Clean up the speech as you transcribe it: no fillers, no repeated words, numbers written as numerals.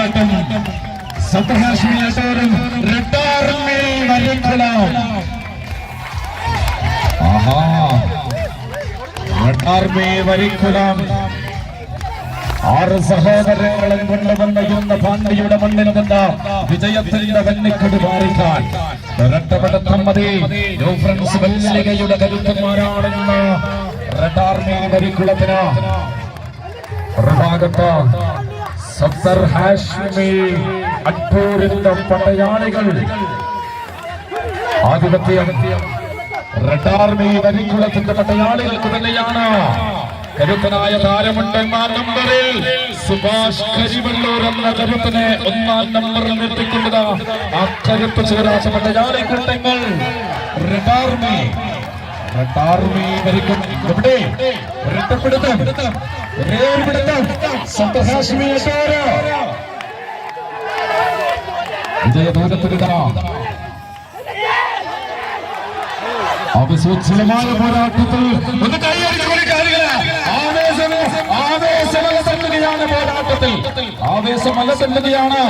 പോരാട്ടം. സപ്തഹാഷ്മിയും red army വരിക്കുളം. Red army വരിക്കുളം 6 സഹോദരങ്ങളും കൊണ്ടുവന്ന പാണ്ഡ്യയുടെ മണ്ണിൽ നിന്ന് വിജയത്തിന്റെ വെന്നിക്കട് മാറിക്കാൻ രക്ഷപ്പെടുത്തം മതി. ഫ്രണ്ട്സ് വെല്ലികയുടെ കരുത്തന്മാരാണെന്ന് റെഡ് ആർമി വരിക്കുളത്തിന് ഭാഗത്ത് സഫ്തർ ഹാഷ്മി അട്ടൂരിന്റെ പടയാളികൾ ആധിപത്യം റെഡ് ആർമി വരിക്കുളത്തിന്റെ പടയാളികൾക്ക് തന്നെയാണ്. കരുത്തനായ താരമുണ്ട് 1-ാം നമ്പറിൽ സുഭാഷ് കരിവള്ളൂർ എന്ന കരുത്തനെ 1-ാം നമ്പറിൽ നിർത്തിക്കൊണ്ടത് ആ കരുത്ത് ചേരാച്ച പടയാളി കൂട്ടങ്ങൾ റെഡ് ആർമി ഇവിടെ രക്ഷപ്പെടുത്തും വിജയദൂരത്തിനിതാ അവിസ്വച്ഛലമായ പോരാട്ടത്തിൽ ഒന്ന് ആവേശമലസന്നുകയാണ് പോരാട്ടത്തിൽ ആവേശമലസന്നുകയാണ്.